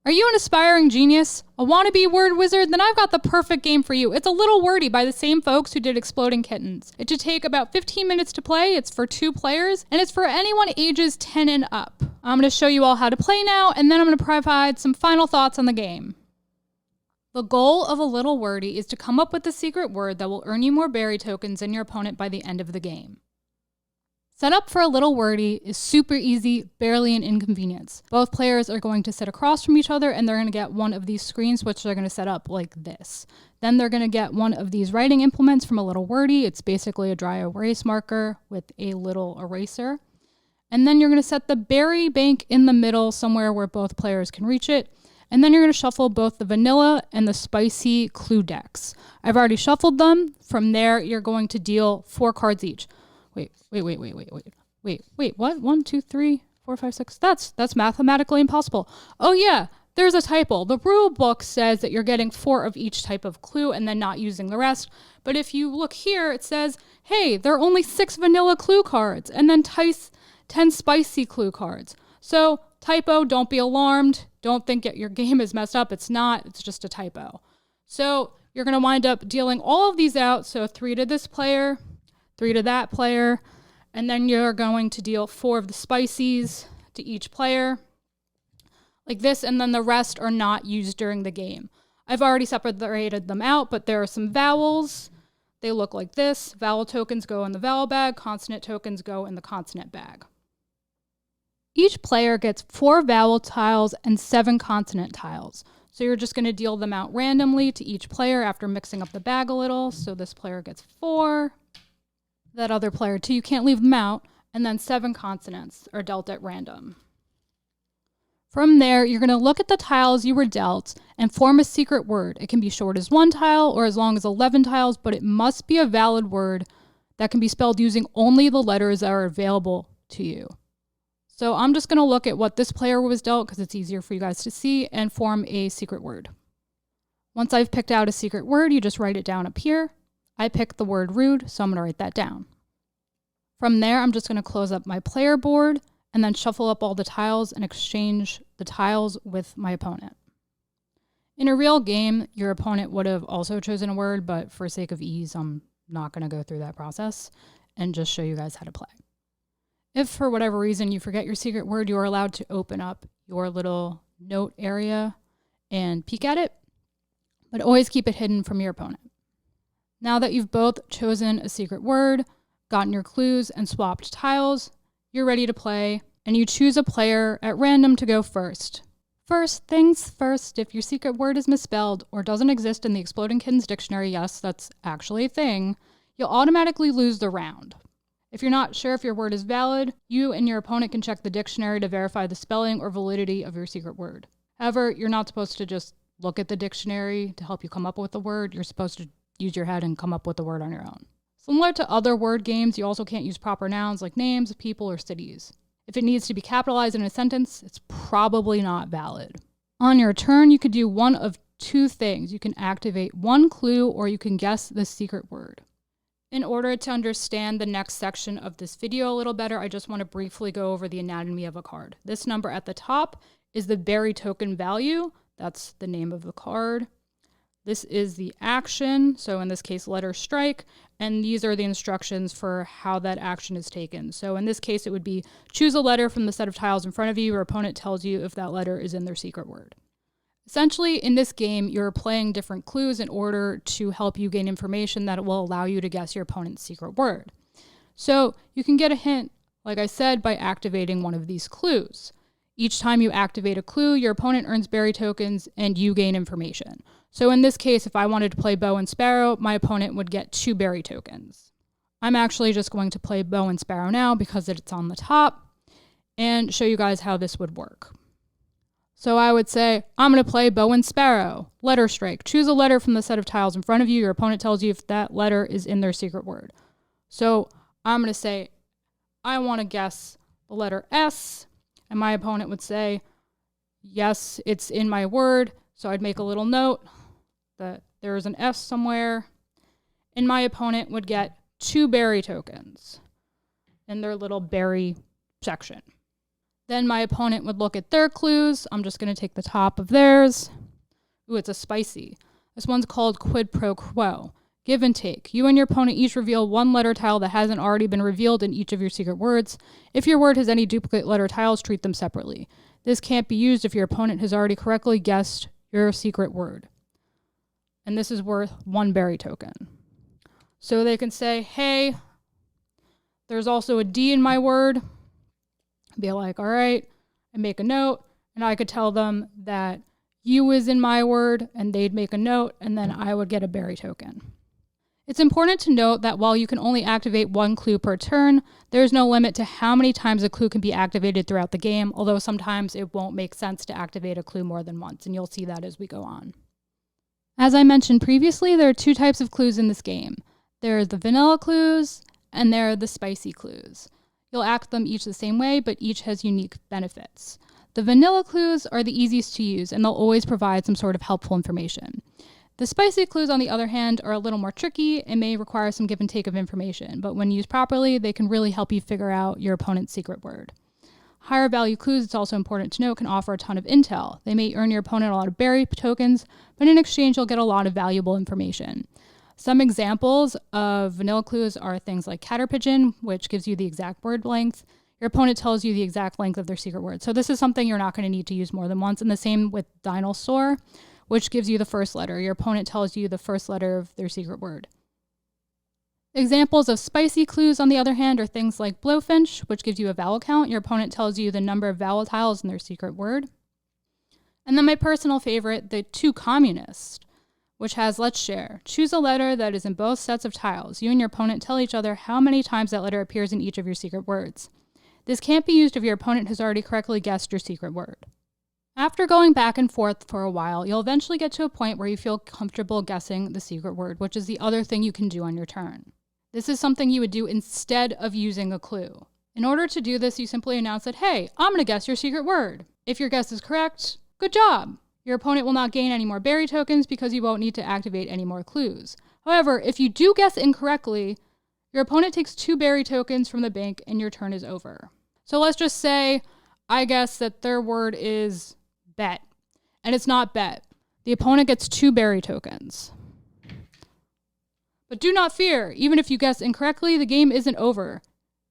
Are you an aspiring genius? A wannabe word wizard? Then I've got the perfect game for you. It's A Little Wordy by the same folks who did Exploding Kittens. It should take about 15 minutes to play. It's for 2 players, and it's for anyone ages 10 and up. I'm going to show you all how to play now, and then I'm going to provide some final thoughts on the game. The goal of A Little Wordy is to come up with a secret word that will earn you more berry tokens than your opponent by the end of the game. Setup for A Little Wordy is super easy, barely an inconvenience. Both players are going to sit across from each other and they're going to get one of these screens which they're going to set up like this. Then they're going to get one of these writing implements from A Little Wordy. It's basically a dry erase marker with a little eraser. And then you're going to set the berry bank in the middle somewhere where both players can reach it. And then you're going to shuffle both the vanilla and the spicy clue decks. I've already shuffled them. From there, you're going to deal 4 cards each. Wait, what? 1, 2, 3, 4, 5, 6. That's mathematically impossible. Oh yeah, there's a typo. The rule book says that you're getting 4 of each type of clue and then not using the rest. But if you look here, it says, hey, there are only 6 vanilla clue cards and then 10 spicy clue cards. So typo, don't be alarmed. Don't think your game is messed up. It's not, it's just a typo. So you're gonna wind up dealing all of these out. So 3 to this player, 3 to that player, and then you're going to deal 4 of the spices to each player, like this, and then the rest are not used during the game. I've already separated them out, but there are some vowels. They look like this. Vowel tokens go in the vowel bag, consonant tokens go in the consonant bag. Each player gets 4 vowel tiles and 7 consonant tiles. So you're just going to deal them out randomly to each player after mixing up the bag a little. So this player gets 4. That other player 2, you can't leave them out, and then 7 consonants are dealt at random. From there, you're going to look at the tiles you were dealt and form a secret word. It can be short as 1 tile or as long as 11 tiles, but it must be a valid word that can be spelled using only the letters that are available to you. So I'm just going to look at what this player was dealt because it's easier for you guys to see and form a secret word. Once I've picked out a secret word, you just write it down up here. I picked the word rude, so I'm going to write that down. From there, I'm just going to close up my player board and then shuffle up all the tiles and exchange the tiles with my opponent. In a real game, your opponent would have also chosen a word, but for sake of ease, I'm not going to go through that process and just show you guys how to play. If for whatever reason you forget your secret word, you are allowed to open up your little note area and peek at it, but always keep it hidden from your opponent. Now that you've both chosen a secret word, gotten your clues, and swapped tiles, you're ready to play, and you choose a player at random to go first. First things first, if your secret word is misspelled or doesn't exist in the Exploding Kittens dictionary, yes, that's actually a thing, you'll automatically lose the round. If you're not sure if your word is valid, you and your opponent can check the dictionary to verify the spelling or validity of your secret word. However, you're not supposed to just look at the dictionary to help you come up with the word. You're supposed to use your head and come up with the word on your own. Similar to other word games, you also can't use proper nouns like names, people, or cities. If it needs to be capitalized in a sentence, it's probably not valid. On your turn, you could do one of 2 things. You can activate 1 clue or you can guess the secret word. In order to understand the next section of this video a little better, I just want to briefly go over the anatomy of a card. This number at the top is the berry token value. That's the name of the card. This is the action, so in this case, letter strike, and these are the instructions for how that action is taken. So in this case, it would be choose a letter from the set of tiles in front of you. Your opponent tells you if that letter is in their secret word. Essentially, in this game, you're playing different clues in order to help you gain information that will allow you to guess your opponent's secret word. So you can get a hint, like I said, by activating one of these clues. Each time you activate a clue, your opponent earns berry tokens and you gain information. So in this case, if I wanted to play bow and sparrow, my opponent would get 2 berry tokens. I'm actually just going to play bow and sparrow now because it's on the top and show you guys how this would work. So I would say, I'm going to play bow and sparrow, letter strike. Choose a letter from the set of tiles in front of you. Your opponent tells you if that letter is in their secret word. So I'm going to say, I want to guess the letter S, and my opponent would say, yes, it's in my word. So I'd make a little note that there is an S somewhere, and my opponent would get 2 berry tokens in their little berry section. Then my opponent would look at their clues. I'm just going to take the top of theirs. Ooh, it's a spicy. This one's called quid pro quo. Give and take. You and your opponent each reveal one letter tile that hasn't already been revealed in each of your secret words. If your word has any duplicate letter tiles, treat them separately. This can't be used if your opponent has already correctly guessed your secret word. And this is worth 1 berry token. So they can say, hey, there's also a D in my word. Be like, all right, and make a note. And I could tell them that U is in my word, and they'd make a note, and then I would get a berry token. It's important to note that while you can only activate 1 clue per turn, there's no limit to how many times a clue can be activated throughout the game, although sometimes it won't make sense to activate a clue more than once, and you'll see that as we go on. As I mentioned previously, there are 2 types of clues in this game. There are the vanilla clues, and there are the spicy clues. You'll act them each the same way, but each has unique benefits. The vanilla clues are the easiest to use, and they'll always provide some sort of helpful information. The spicy clues, on the other hand, are a little more tricky and may require some give and take of information, but when used properly, they can really help you figure out your opponent's secret word. Higher value clues, it's also important to note, can offer a ton of intel. They may earn your opponent a lot of berry tokens, but in exchange, you'll get a lot of valuable information. Some examples of vanilla clues are things like caterpigeon, which gives you the exact word length. Your opponent tells you the exact length of their secret word. So this is something you're not going to need to use more than once. And the same with dinosaur, which gives you the first letter. Your opponent tells you the first letter of their secret word. Examples of spicy clues, on the other hand, are things like blowfinch, which gives you a vowel count. Your opponent tells you the number of vowel tiles in their secret word. And then my personal favorite, the two communist, which has let's share. Choose a letter that is in both sets of tiles. You and your opponent tell each other how many times that letter appears in each of your secret words. This can't be used if your opponent has already correctly guessed your secret word. After going back and forth for a while, you'll eventually get to a point where you feel comfortable guessing the secret word, which is the other thing you can do on your turn. This is something you would do instead of using a clue. In order to do this, you simply announce that, hey, I'm going to guess your secret word. If your guess is correct, good job. Your opponent will not gain any more berry tokens because you won't need to activate any more clues. However, if you do guess incorrectly, your opponent takes 2 berry tokens from the bank and your turn is over. So let's just say I guess that their word is bet, and it's not bet. The opponent gets 2 berry tokens. But do not fear, even if you guess incorrectly, the game isn't over.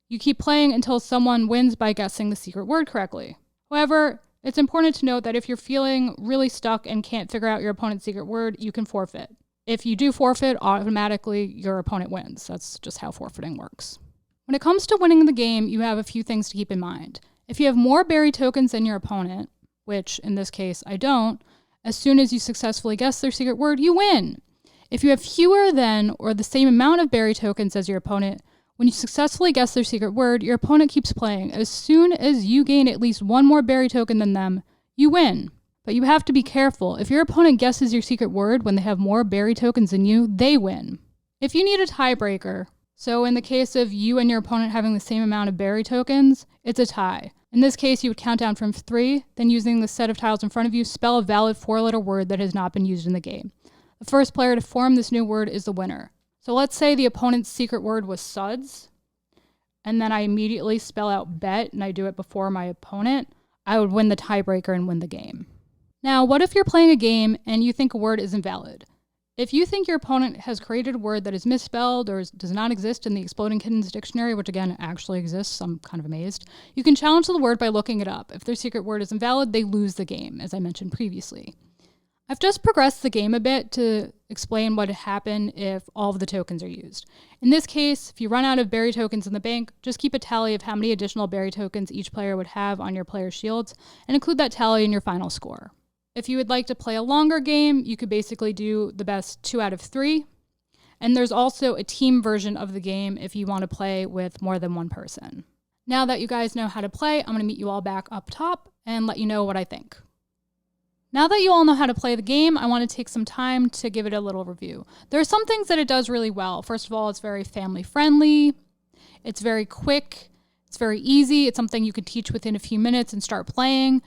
You keep playing until someone wins by guessing the secret word correctly. However, it's important to note that if you're feeling really stuck and can't figure out your opponent's secret word, you can forfeit. If you do forfeit, automatically your opponent wins. That's just how forfeiting works. When it comes to winning the game, you have a few things to keep in mind. If you have more berry tokens than your opponent, which in this case I don't, as soon as you successfully guess their secret word, you win. If you have fewer than or the same amount of berry tokens as your opponent, when you successfully guess their secret word, your opponent keeps playing. As soon as you gain at least 1 more berry token than them, you win. But you have to be careful. If your opponent guesses your secret word when they have more berry tokens than you, they win. If you need a tiebreaker, so in the case of you and your opponent having the same amount of berry tokens, it's a tie. In this case, you would count down from 3, then using the set of tiles in front of you, spell a valid 4-letter word that has not been used in the game. The first player to form this new word is the winner. So let's say the opponent's secret word was suds, and then I immediately spell out bet, and I do it before my opponent. I would win the tiebreaker and win the game. Now, what if you're playing a game and you think a word is invalid? If you think your opponent has created a word that is misspelled or does not exist in the Exploding Kittens dictionary, which again actually exists, I'm kind of amazed, you can challenge the word by looking it up. If their secret word is invalid, they lose the game, as I mentioned previously. I've just progressed the game a bit to explain what would happen if all of the tokens are used. In this case, if you run out of berry tokens in the bank, just keep a tally of how many additional berry tokens each player would have on your player's shields and include that tally in your final score. If you would like to play a longer game, you could basically do the best 2 out of 3. And there's also a team version of the game if you want to play with more than one person. Now that you guys know how to play, I'm going to meet you all back up top and let you know what I think. Now that you all know how to play the game, I want to take some time to give it a little review. There are some things that it does really well. First of all, it's very family friendly. It's very quick. It's very easy. It's something you can teach within a few minutes and start playing.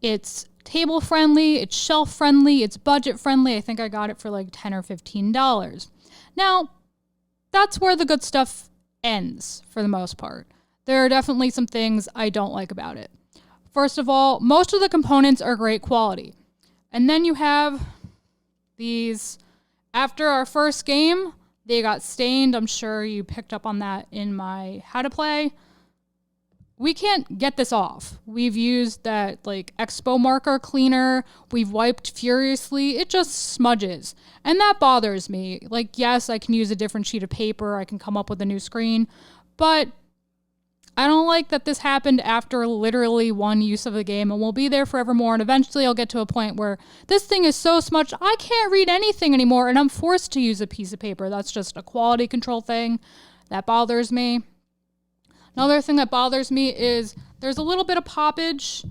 It's table friendly. It's shelf friendly. It's budget friendly. I think I got it for like $10 or $15. Now, that's where the good stuff ends for the most part. There are definitely some things I don't like about it. First of all, most of the components are great quality. And then you have these, after our first game, they got stained. I'm sure you picked up on that in my how to play. We can't get this off. We've used that like Expo marker cleaner. We've wiped furiously. It just smudges. And that bothers me. Like, yes, I can use a different sheet of paper. I can come up with a new screen. But I don't like that this happened after literally one use of the game, and we'll be there forevermore. And eventually I'll get to a point where this thing is so smudged, I can't read anything anymore, and I'm forced to use a piece of paper. That's just a quality control thing. That bothers me. Another thing that bothers me is there's a little bit of poppage.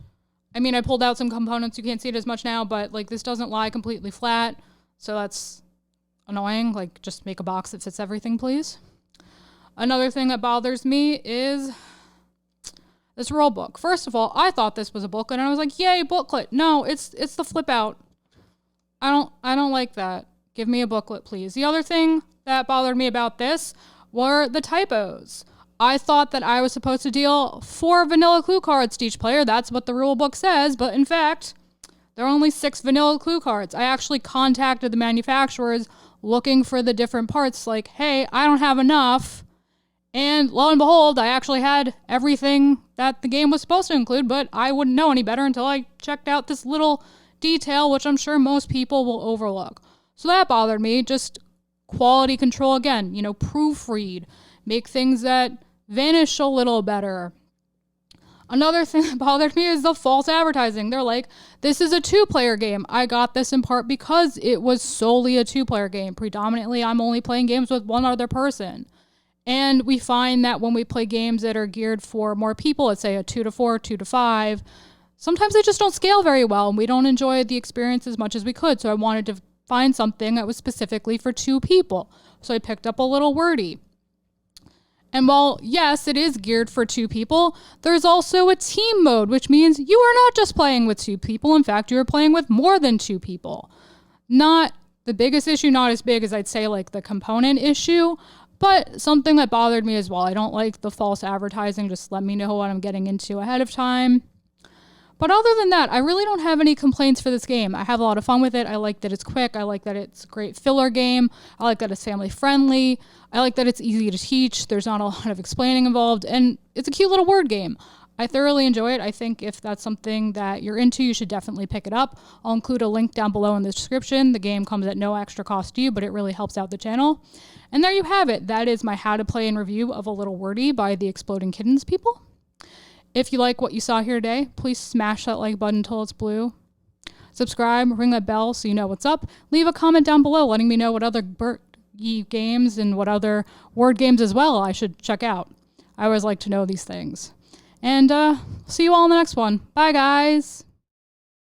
I mean, I pulled out some components. You can't see it as much now, but like this doesn't lie completely flat. So that's annoying. Like, just make a box that fits everything, please. Another thing that bothers me is this rule book. First of all, I thought this was a booklet, and I was like, yay, booklet. No, it's the flip out. I don't like that. Give me a booklet, please. The other thing that bothered me about this were the typos. I thought that I was supposed to deal 4 vanilla clue cards to each player. That's what the rule book says, but in fact, there are only 6 vanilla clue cards. I actually contacted the manufacturers looking for the different parts, like, hey, I don't have enough. And lo and behold, I actually had everything that the game was supposed to include, but I wouldn't know any better until I checked out this little detail, which I'm sure most people will overlook. So that bothered me. Just quality control again, proofread, make things that vanish a little better. Another thing that bothered me is the false advertising. They're like, this is a 2-player game. I got this in part because it was solely a 2-player game. Predominantly, I'm only playing games with one other person. And we find that when we play games that are geared for more people, let's say a 2 to 4, 2 to 5, sometimes they just don't scale very well, and we don't enjoy the experience as much as we could. So I wanted to find something that was specifically for 2 people. So I picked up A Little Wordy. And while, yes, it is geared for 2 people, there's also a team mode, which means you are not just playing with 2 people. In fact, you are playing with more than 2 people. Not the biggest issue, not as big as I'd say like the component issue, but something that bothered me as well. I don't like the false advertising. Just let me know what I'm getting into ahead of time. But other than that, I really don't have any complaints for this game. I have a lot of fun with it. I like that it's quick. I like that it's a great filler game. I like that it's family friendly. I like that it's easy to teach. There's not a lot of explaining involved. And it's a cute little word game. I thoroughly enjoy it. I think if that's something that you're into, you should definitely pick it up. I'll include a link down below in the description. The game comes at no extra cost to you, but it really helps out the channel. And there you have it. That is my how to play and review of A Little Wordy by the Exploding Kittens people. If you like what you saw here today, please smash that like button until it's blue. Subscribe, ring that bell so you know what's up. Leave a comment down below letting me know what other games and what other word games as well I should check out. I always like to know these things. And see you all in the next one. Bye, guys.